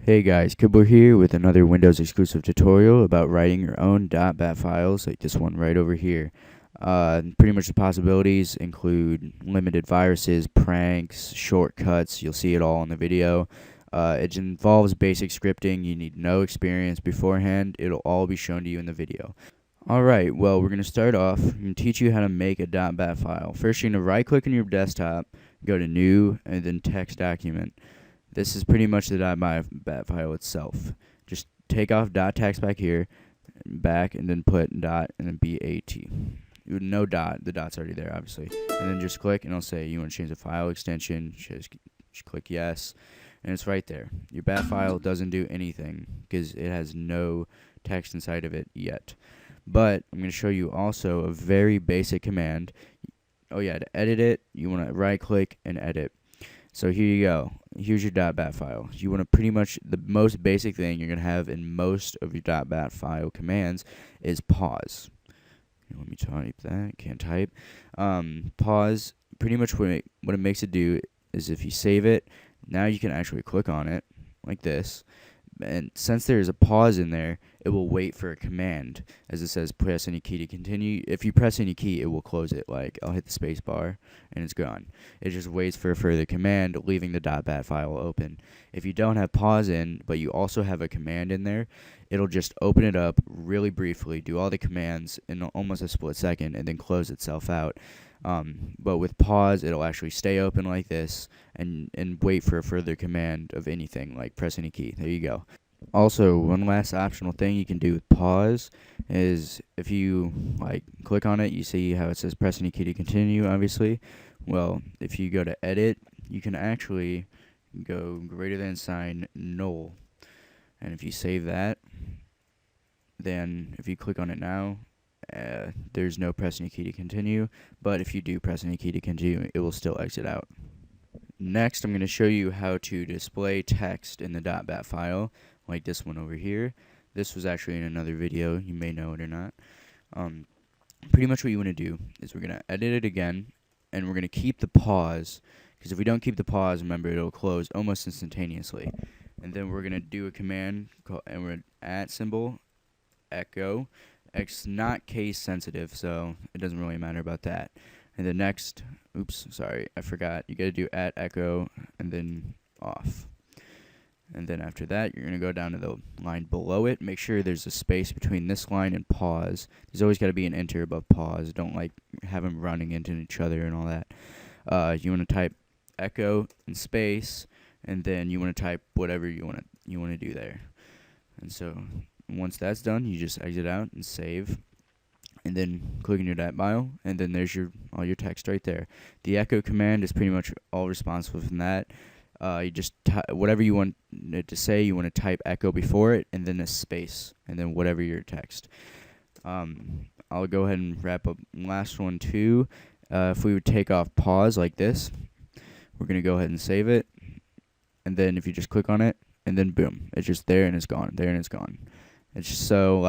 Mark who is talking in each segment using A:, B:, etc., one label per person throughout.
A: Hey guys, Kibble here with another Windows exclusive tutorial about writing your own .bat files like this one right over here. Pretty much the possibilities include limited viruses, pranks, shortcuts. You'll see it all in the video. It involves basic scripting. You need no experience beforehand. It'll all be shown to you in the video. Alright, well, we're going to start off. I'm going to teach you how to make a .bat file. First, you're going to right click on your desktop, go to New, and then Text Document. This is pretty much the .bat file itself. Just take off .text back here, back, and then put dot and then .bat. No dot, the dot's already there, obviously. And then just click, and it'll say you want to change the file extension. Just click yes, and it's right there. Your .bat file doesn't do anything because it has no text inside of it yet. But I'm going to show you also a very basic command. Oh yeah, to edit it, you want to right click and edit. So here you go. Here's your .bat file. You want to pretty much, the most basic thing you're going to have in most of your .bat file commands is pause. Let me type that. Can't type. Pause, pretty much what it makes it do is if you save it, now you can actually click on it like this. And since there's a pause in there, it will wait for a command. As it says, press any key to continue. If you press any key, it will close it. Like, I'll hit the space bar, and it's gone. It just waits for a further command, leaving the .bat file open. If you don't have pause in, but you also have a command in there, it'll just open it up really briefly, do all the commands in almost a split second, and then close itself out. But with pause, it'll actually stay open like this and wait for a further command of anything, like press any key. There you go. Also, one last optional thing you can do with pause is if you click on it, you see how it says press any key to continue, obviously. Well, if you go to edit, you can actually go greater than sign null. And if you save that, then if you click on it now, there's no press any key to continue, but if you do press any key to continue, it will still exit out. Next, I'm going to show you how to display text in the .bat file, like this one over here. This was actually in another video, you may know it or not. Pretty much what you want to do is we're going to edit it again, and we're going to keep the pause, because if we don't keep the pause, remember, it'll close almost instantaneously. And then we're going to do a command, and we're at symbol, echo. It's not case sensitive, so it doesn't really matter about that. And the next, oops, sorry, I forgot. You got to do at echo and then off. And then after that, you're going to go down to the line below it. Make sure there's a space between this line and pause. There's always got to be an enter above pause. Don't have them running into each other and all that. You want to type echo and space, and then you want to type whatever you want to do there. And so once that's done, you just exit out and save, and then click on your .bat file, and then there's all your text right there. The echo command is pretty much all responsible from that. You just whatever you want it to say, you want to type echo before it, and then a space, and then whatever your text. I'll go ahead and wrap up last one too. If we would take off pause like this, we're going to go ahead and save it, and then if you just click on it, and then boom, it's just there and it's gone, there and it's gone. It's just so,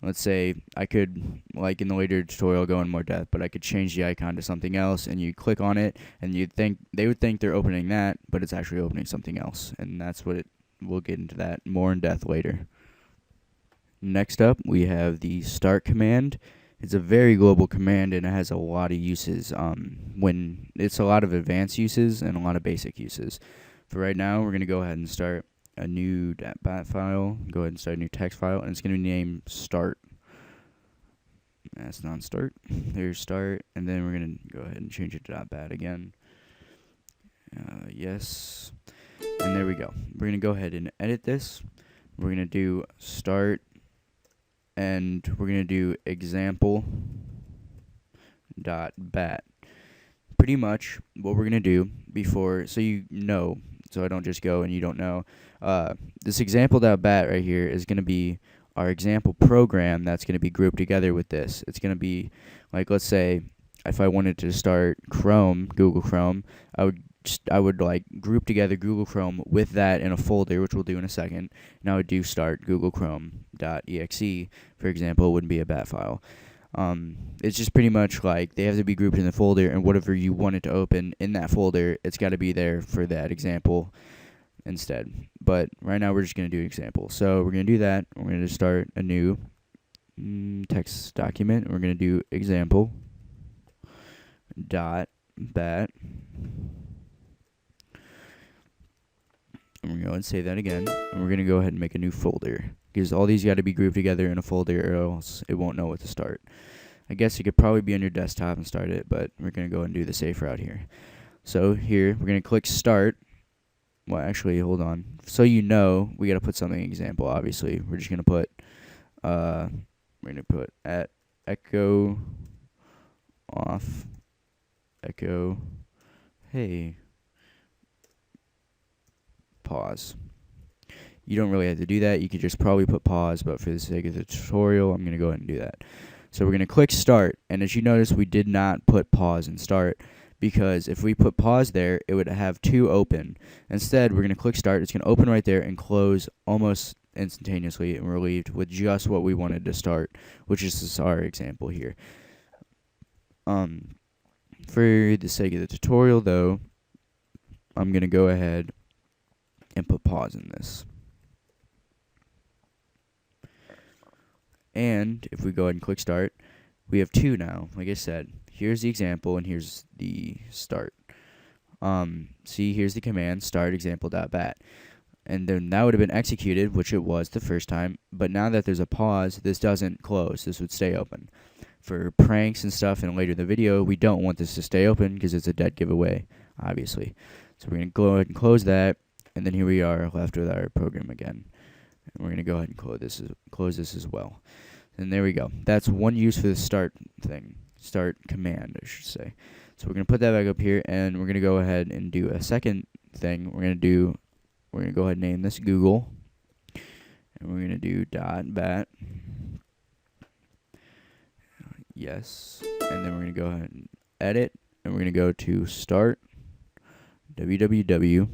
A: let's say I could, in the later tutorial, go in more depth, but I could change the icon to something else, and you click on it, and they would think they're opening that, but it's actually opening something else, and that's what we'll get into that more in depth later. Next up, we have the start command. It's a very global command, and it has a lot of uses. It's a lot of advanced uses and a lot of basic uses. For right now, we're going to go ahead and start a new .bat file. Go ahead and start a new text file, and it's going to be named start. That's not start. There's start, and then we're going to go ahead and change it to .bat again. Yes, and there we go. We're going to go ahead and edit this. We're going to do start, and we're going to do example .bat. Pretty much what we're going to do before, so I don't just go and you don't know. This example.bat right here is going to be our example program that's going to be grouped together with this. It's going to be, let's say, if I wanted to start Google Chrome, I would group together Google Chrome with that in a folder, which we'll do in a second. And I would do start Google Chrome.exe, for example. It wouldn't be a .bat file. It's just pretty much they have to be grouped in the folder, and whatever you want it to open in that folder, it's got to be there for that example instead. But right now we're just going to do an example. So we're going to do that. We're going to start a new text document. We're going to do example dot bat. And we're going to go and save that again. And we're going to go ahead and make a new folder, because all these got to be grouped together in a folder, or else it won't know what to start. I guess it could probably be on your desktop and start it, but we're going to go and do the safe route here. So here, we're going to click start. Well, actually, hold on. So we got to put something example, obviously. We're just going to put, at echo off, echo, hey, pause. You don't really have to do that. You could just probably put pause, but for the sake of the tutorial, I'm going to go ahead and do that. So we're going to click start, and as you notice, we did not put pause and start, because if we put pause there, it would have two open. Instead, we're going to click start. It's going to open right there and close almost instantaneously, and we're relieved with just what we wanted to start, which is our example here. For the sake of the tutorial, though, I'm going to go ahead and put pause in this. And if we go ahead and click start, we have two now. Like I said, here's the example and here's the start. See, here's the command start example.bat. And then that would have been executed, which it was the first time. But now that there's a pause, this doesn't close. This would stay open. For pranks and stuff and later in the video, we don't want this to stay open because it's a dead giveaway, obviously. So we're going to go ahead and close that. And then here we are left with our program again. And we're going to go ahead and close this as well. And there we go. That's one use for the start thing. Start command, I should say. So we're going to put that back up here, and we're going to go ahead and do a second thing. We're going to go ahead and name this Google. And we're going to do .bat. Yes. And then we're going to go ahead and edit. And we're going to go to start www.google.com.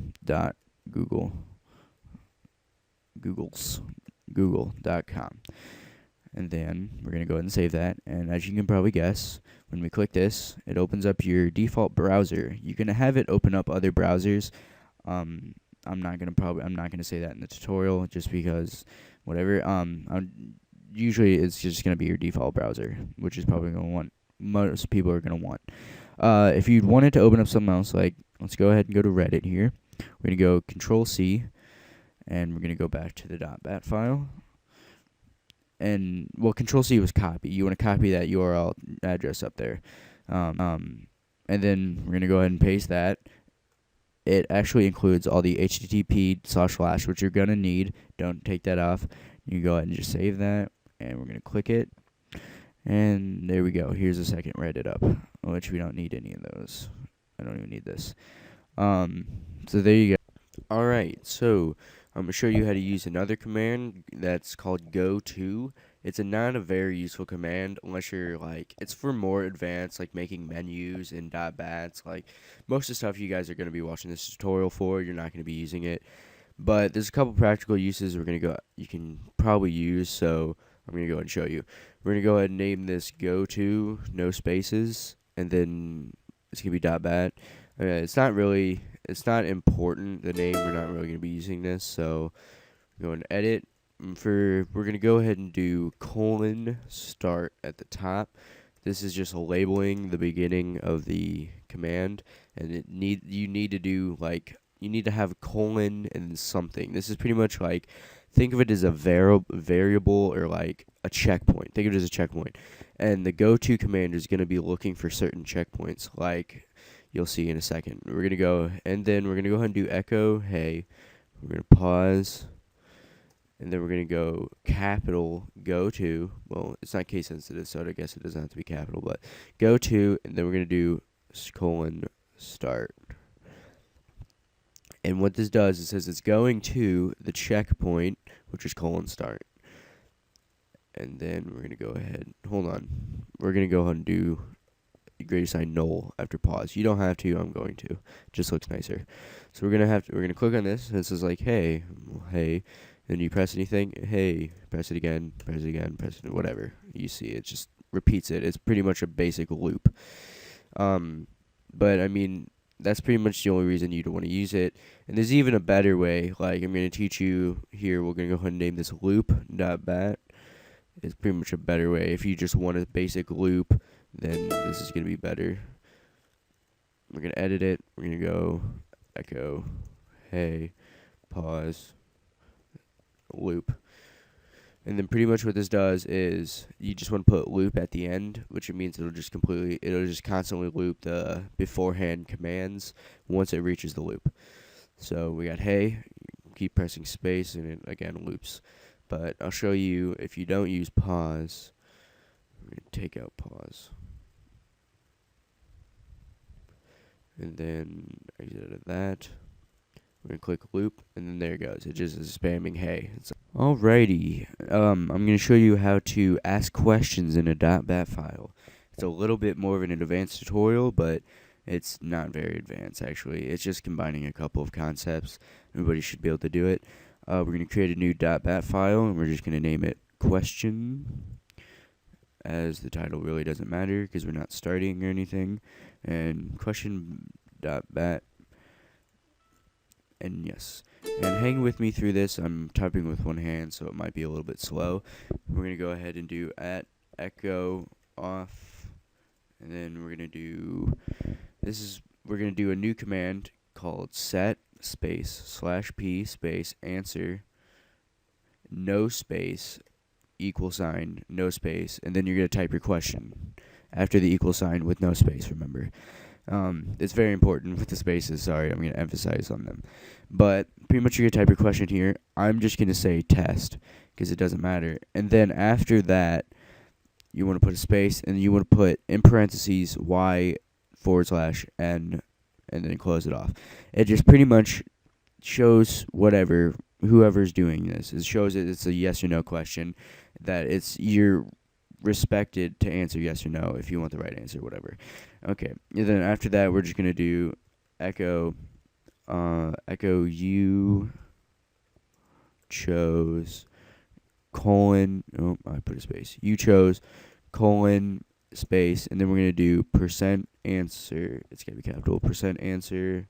A: And then we're going to go ahead and save that. And as you can probably guess, when we click this, it opens up your default browser. You can have it open up other browsers. I'm not going to say that in the tutorial, just because whatever. Usually it's just going to be your default browser, which is probably going to want, most people are going to want. If you wanted to open up something else, like, let's go ahead and go to Reddit here. We're going to go Control-C, and we're going to go back to the .bat file. And, well, Control-C was copy. You want to copy that URL address up there. And then we're going to go ahead and paste that. It actually includes all the HTTP// which you're going to need. Don't take that off. You go ahead and just save that, and we're going to click it. And there we go. Here's a second Reddit up, which we don't need any of those. I don't even need this. So there you go. Alright, so I'm going to show you how to use another command that's called GOTO. It's not a very useful command unless you're it's for more advanced, like making menus and .bats. Like most of the stuff you guys are going to be watching this tutorial for, you're not going to be using it. But there's a couple practical uses you can probably use, so I'm going to go ahead and show you. We're going to go ahead and name this GOTO, no spaces, and then it's going to be .bat. It's not important, the name, we're not really going to be using this, so go and edit. We're going to go ahead and do :start at the top. This is just labeling the beginning of the command, and you need to have a colon and something. This is pretty much think of it as a variable or like a checkpoint. Think of it as a checkpoint. And the GOTO command is going to be looking for certain checkpoints, like you'll see in a second. We're going to go, and then we're going to go ahead and do echo, hey. We're going to pause, and then we're going to go capital GOTO. Well, it's not case sensitive, so I guess it doesn't have to be capital, but GOTO, and then we're going to do :start. And what this does, it says it's going to the checkpoint, which is :start. And then we're going to go ahead, hold on. We're going to go ahead and do greater sign null after pause. You don't have to, I'm going to. It just looks nicer. So we're going to click on this, and it says hey, hey. Then you press anything, hey, press it again, press it, whatever. You see, it just repeats it. It's pretty much a basic loop. But I mean, that's pretty much the only reason you'd want to use it. And there's even a better way. Like, I'm going to teach you here. We're going to go ahead and name this loop.bat. It's pretty much a better way. If you just want a basic loop, then this is going to be better. We're going to edit it. We're going to go echo, hey, pause, loop. And then pretty much what this does is you just want to put loop at the end, which means it'll just constantly loop the beforehand commands once it reaches the loop. So we got hey, keep pressing space, and it again loops. But I'll show you if you don't use pause. We're going to take out pause. And then exit out of that. We're going to click loop, and then there it goes. It just is spamming hey. Alrighty. I'm going to show you how to ask questions in a .bat file. It's a little bit more of an advanced tutorial, but it's not very advanced, actually. It's just combining a couple of concepts. Everybody should be able to do it. We're going to create a new .bat file, and we're just going to name it question, as the title really doesn't matter because we're not starting or anything. And question.bat. And yes. And hang with me through this. I'm typing with one hand, so it might be a little bit slow. We're going to go ahead and do @echo off. And then we're going to do we're going to do a new command called set space /p space answer no space equal sign no space, and then you're going to type your question after the equal sign with no space, remember. It's very important with the spaces. Sorry, I'm going to emphasize on them. But pretty much you're going to type your question here. I'm just going to say test because it doesn't matter. And then after that, you want to put a space, and you want to put in parentheses y/n, and then close it off. It just pretty much shows whoever's doing this. It shows that it's a yes or no question, that you're respected to answer yes or no if you want the right answer, whatever. Okay, and then after that, we're just going to do echo you chose colon, I put a space, you chose colon space, and then we're going to do %answer, it's going to be capital, %answer,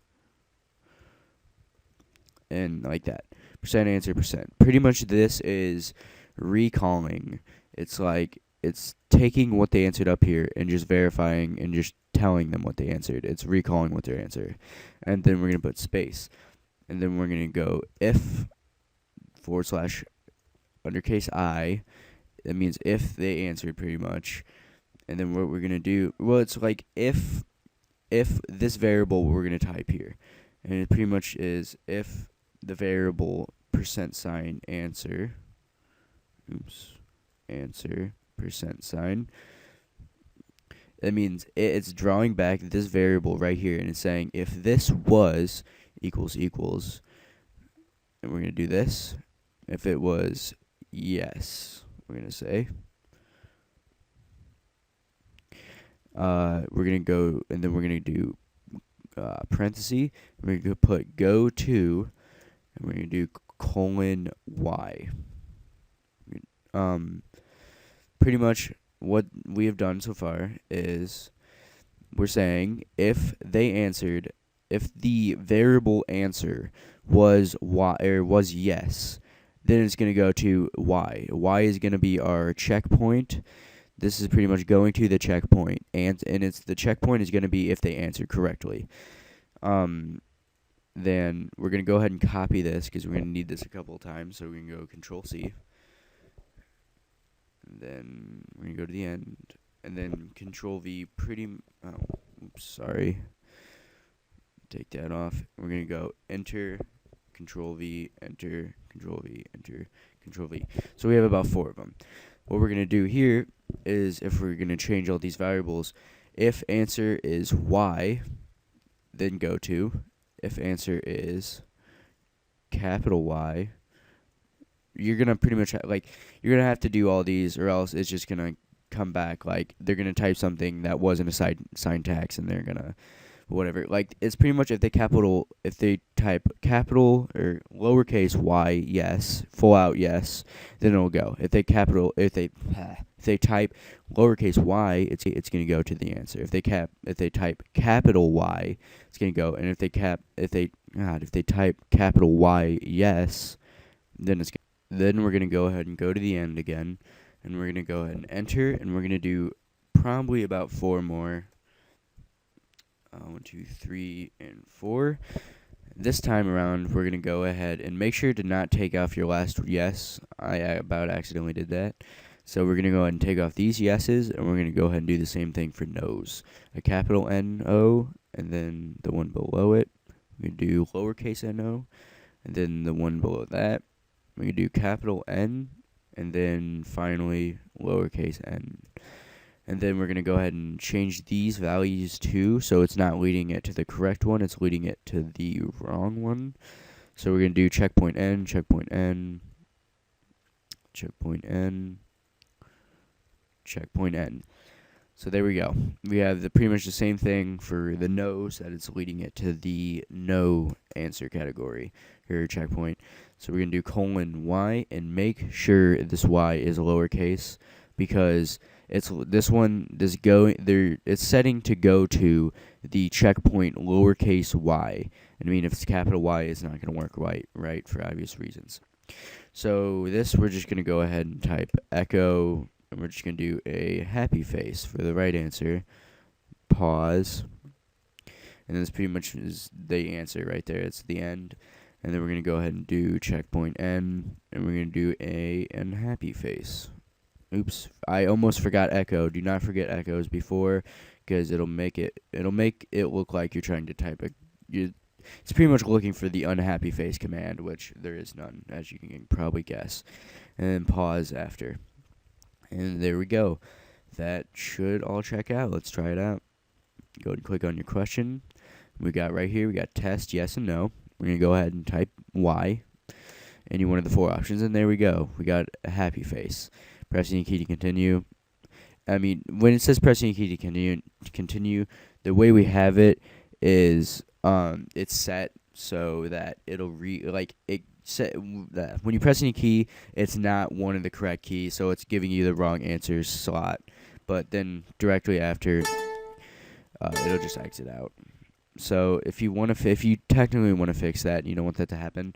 A: and like that, %answer %. Pretty much this is recalling. It's like it's taking what they answered up here and just verifying and just telling them what they answered. It's recalling what they answered. And then we're going to put space. And then we're going to go if /undercase I. That means if they answered, pretty much. And then what we're going to do, well, it's like if this variable we're going to type here. And it pretty much is if the variable %answer, answer %. That means it's drawing back this variable right here, and it's saying if this was equals, and we're going to do this. If it was yes, we're going to say. We're going to go, and then we're going to do parenthesis. We're going to put go to, and we're going to do :y. Pretty much what we have done so far is we're saying if the variable answer was y or was yes, then it's going to go to y. Y is going to be our checkpoint. This is pretty much going to the checkpoint, and the checkpoint is going to be if they answered correctly. Then we're going to go ahead and copy this because we're going to need this a couple of times. So we can go Control-C. And then we're going to go to the end. And then Control-V sorry. Take that off. We're going to go Enter, Control-V, Enter, Control-V, Enter, Control-V. So we have about 4 of them. What we're going to do here is if we're going to change all these variables, if answer is y, then go to. If answer is capital Y, you're going to pretty much you're going to have to do all these, or else it's just going to come back like they're going to type something that wasn't a syntax, and they're going to whatever. Like, it's pretty much if they type capital or lowercase y yes, full out yes, then it'll go. If they type lowercase y, it's gonna go to the answer. If they type capital Y, it's gonna go. And if they type capital Y yes, then we're gonna go ahead and go to the end again, and we're gonna go ahead and enter, and we're gonna do probably about 4 more. 1, 2, 3, and 4. This time around, we're gonna go ahead and make sure to not take off your last yes. I about accidentally did that. So we're gonna go ahead and take off these yeses, and we're gonna go ahead and do the same thing for no's. A capital N-O, and then the one below it. We're gonna do lowercase n-o, and then the one below that. We're gonna do capital N, and then finally lowercase n. And then we're going to go ahead and change these values too, so it's not leading it to the correct one, it's leading it to the wrong one. So we're going to do checkpoint N, checkpoint N, checkpoint N, checkpoint N. So there we go. We have pretty much the same thing for the no's, that it's leading it to the no answer category. Here, checkpoint. So we're going to do colon Y, and make sure this Y is lowercase, because it's setting to go to the checkpoint lowercase y. I mean, if it's capital Y, it's not going to work right for obvious reasons. So we're just going to go ahead and type echo, and we're just going to do a happy face for the right answer. Pause. And this pretty much is the answer right there. It's the end. And then we're going to go ahead and do checkpoint N, and we're going to do a unhappy face. Oops, I almost forgot echo. Do not forget echoes before, because it'll make it look like you're trying to type it's pretty much looking for the unhappy face command, which there is none, as you can probably guess. And then pause after. And there we go. That should all check out. Let's try it out. Go and click on your question. We got right here, we got test, yes and no. We're going to go ahead and type Y, any one of the 4 options, and there we go. We got a happy face. Pressing a key to continue. I mean, when it says pressing a key to continue, the way we have it is it's set so that it'll when you press any key, it's not one of the correct keys, so it's giving you the wrong answer slot. But then directly after, it'll just exit out. So if you technically want to fix that, you don't want that to happen.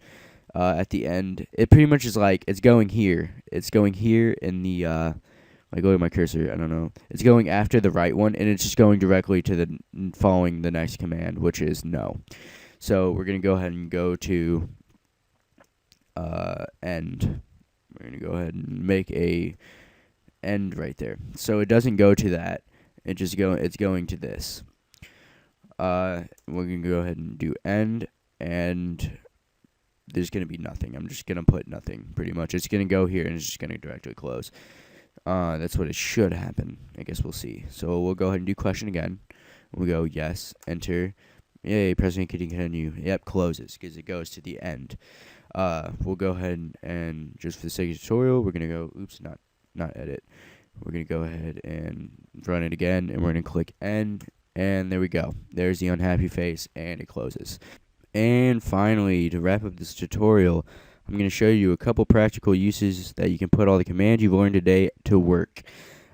A: At the end, it pretty much is like it's going here. It's going here in the like, look at my cursor. I don't know. It's going after the right one, and it's just going directly to following the next command, which is no. So we're gonna go ahead and go to end. We're gonna go ahead and make a end right there. So it doesn't go to that. It's going to this. We're gonna go ahead and do end, and there's going to be nothing. I'm just going to put nothing, pretty much. It's going to go here, and it's just going to directly close. That's what it should happen. I guess we'll see. So we'll go ahead and do question again. We'll go yes, enter. Yay, pressing continue. Yep, closes, because it goes to the end. We'll go ahead and just for the sake of the tutorial, we're going to go, not edit. We're going to go ahead and run it again, and we're going to click end, and there we go. There's the unhappy face, and it closes. And finally, to wrap up this tutorial, I'm going to show you a couple practical uses that you can put all the commands you've learned today to work.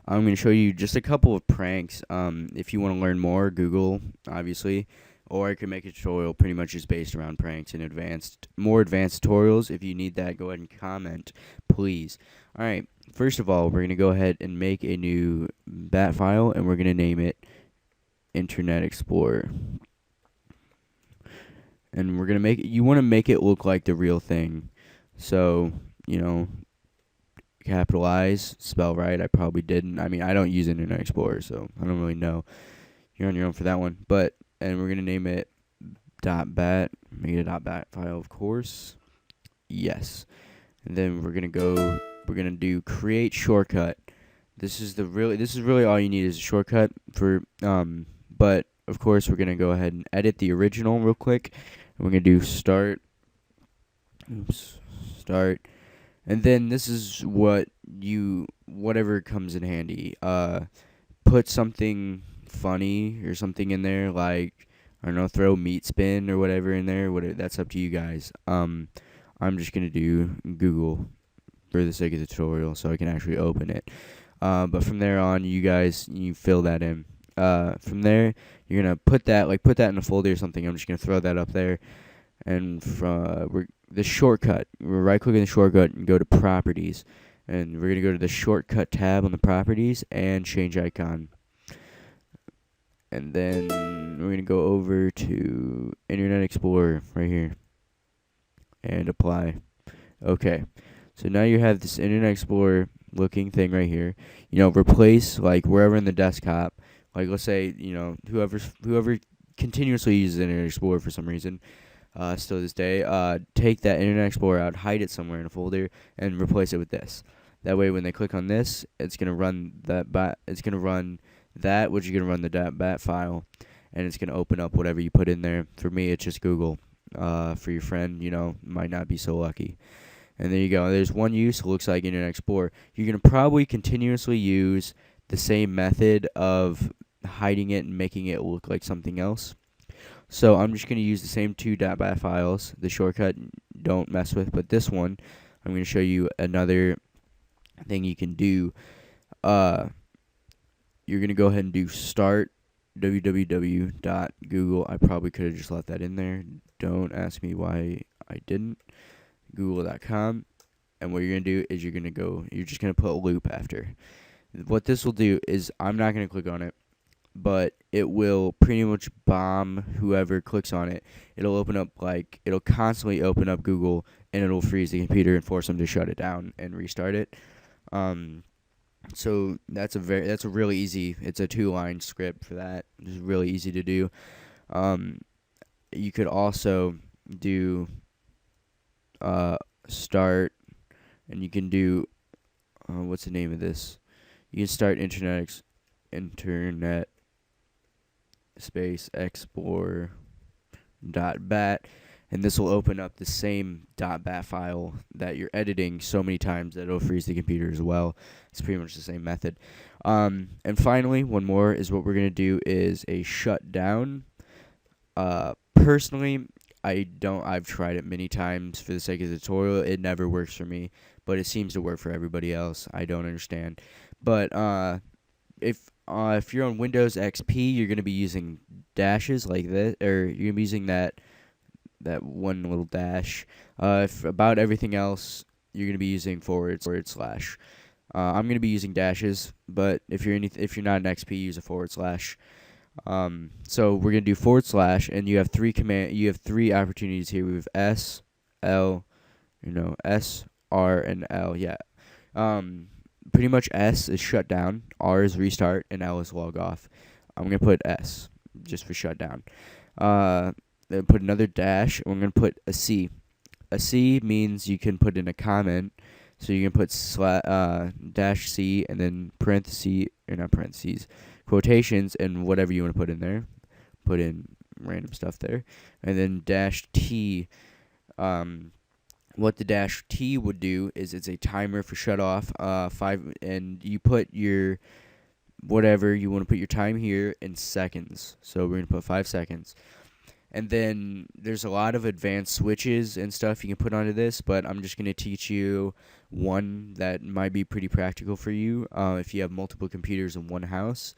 A: I'm going to show you just a couple of pranks. If you want to learn more, Google, obviously. Or I could make a tutorial pretty much just based around pranks and more advanced tutorials. If you need that, go ahead and comment, please. Alright, first of all, we're going to go ahead and make a new bat file, and we're going to name it Internet Explorer. And we're going to you want to make it look like the real thing. So, capitalize, spell right. I probably didn't. I mean, I don't use Internet Explorer, so I don't really know. You're on your own for that one. And we're going to name it .bat. Make it a .bat file, of course. Yes. And then we're going to do create shortcut. This is really all you need is a shortcut for, but of course, we're going to go ahead and edit the original real quick. And we're going to do start. And then this is whatever comes in handy. Put something funny or something in there, like, I don't know, throw meat spin or whatever in there. That's up to you guys. I'm just gonna do Google for the sake of the tutorial, so I can actually open it. But from there on, you fill that in. From there, you're gonna put that in a folder or something. I'm just gonna throw that up there, and the shortcut. We're right clicking the shortcut and go to properties, and we're gonna go to the shortcut tab on the properties and change icon. And then we're gonna go over to Internet Explorer right here and apply. Okay, so now you have this Internet Explorer looking thing right here. Replace like wherever in the desktop. Like let's say whoever continuously uses Internet Explorer for some reason, still to this day, take that Internet Explorer out, hide it somewhere in a folder, and replace it with this. That way, when they click on this, it's gonna run it's gonna run that, which is gonna run the .bat file, and it's gonna open up whatever you put in there. For me, it's just Google. For your friend, might not be so lucky. And there you go. There's one use. It looks like Internet Explorer. You're gonna probably continuously use the same method of hiding it and making it look like something else. So I'm just going to use the same two .bat files. The shortcut, don't mess with, but this one, I'm going to show you another thing you can do. You're going to go ahead and do start www.google. I probably could have just left that in there. Don't ask me why I didn't. Google.com. And what you're going to do is you're just going to put loop after. What this will do is I'm not going to click on it, but it will pretty much bomb whoever clicks on it. It'll constantly open up Google, and it'll freeze the computer and force them to shut it down and restart it. So that's a really easy. It's a 2-line script for that. It's really easy to do. You could also do start, and you can do what's the name of this? You can start internet space explorer .bat, and this will open up the same .bat file that you're editing so many times that it'll freeze the computer as well. It's pretty much the same method. And finally, one more is what we're going to do is a shutdown. Personally, I've tried it many times for the sake of the tutorial. It never works for me, but it seems to work for everybody else. I don't understand. But if you're on Windows XP, you're going to be using dashes like this, or you're going to be using that one little dash. If about everything else, you're going to be using forward slash. I'm going to be using dashes, but if you're not an XP, use a forward slash. So we're going to do forward slash, and you have three opportunities here. We have S, L, S, R, and L. Yeah. Pretty much S is shut down, R is restart, and L is log off. I'm going to put S just for shutdown. Then put another dash, and we're going to put a C. A C means you can put in a comment, so you can put dash C and then quotations, and whatever you want to put in there. Put in random stuff there. And then dash T. What the dash T would do is it's a timer for shut off. 5, and you put your whatever you want to put your time here in seconds. So we're gonna put 5 seconds. And then there's a lot of advanced switches and stuff you can put onto this, but I'm just gonna teach you one that might be pretty practical for you. If you have multiple computers in one house,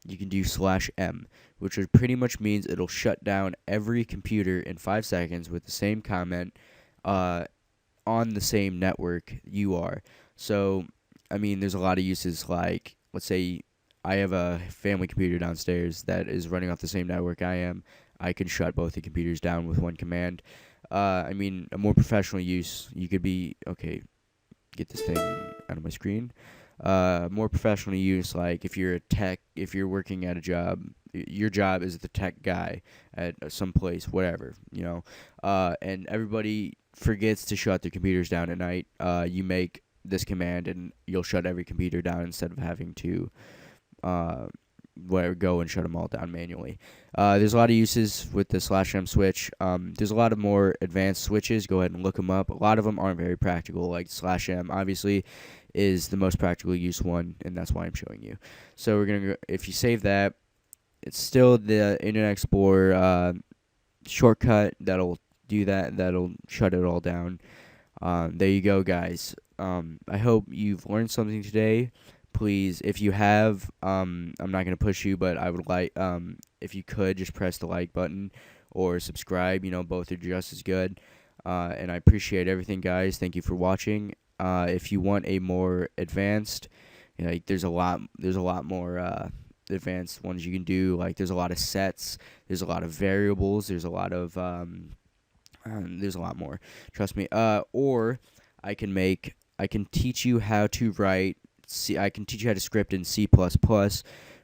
A: you can do /M, which pretty much means it'll shut down every computer in 5 seconds with the same comment. On the same network you are. So, there's a lot of uses, like, let's say I have a family computer downstairs that is running off the same network I am. I can shut both the computers down with one command. A more professional use, you could be, okay, get this thing out of my screen. More professional use, like if you're working at a job, your job is the tech guy at some place, whatever, and everybody forgets to shut their computers down at night. You make this command and you'll shut every computer down instead of having to go and shut them all down manually. There's a lot of uses with the /M switch. There's a lot of more advanced switches. Go ahead and look them up. A lot of them aren't very practical, like /M obviously is the most practical use one, and that's why I'm showing you. So if you save that, it's still the Internet Explorer shortcut that'll do that. That'll shut it all down. There you go, guys. I hope you've learned something today. Please, if you have, I'm not gonna push you, but I would like, if you could just press the like button or subscribe. Both are just as good. And I appreciate everything, guys. Thank you for watching. If you want a more advanced, there's a lot more advanced ones you can do. Like, there's a lot of sets, there's a lot of variables, there's a lot more. Trust me. Or I can teach you how to write. I can teach you how to script in C++,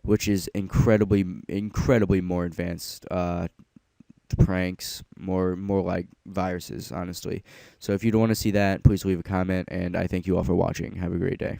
A: which is incredibly more advanced. Pranks, more like viruses, honestly. So if you don't want to see that, please leave a comment, and I thank you all for watching. Have a great day.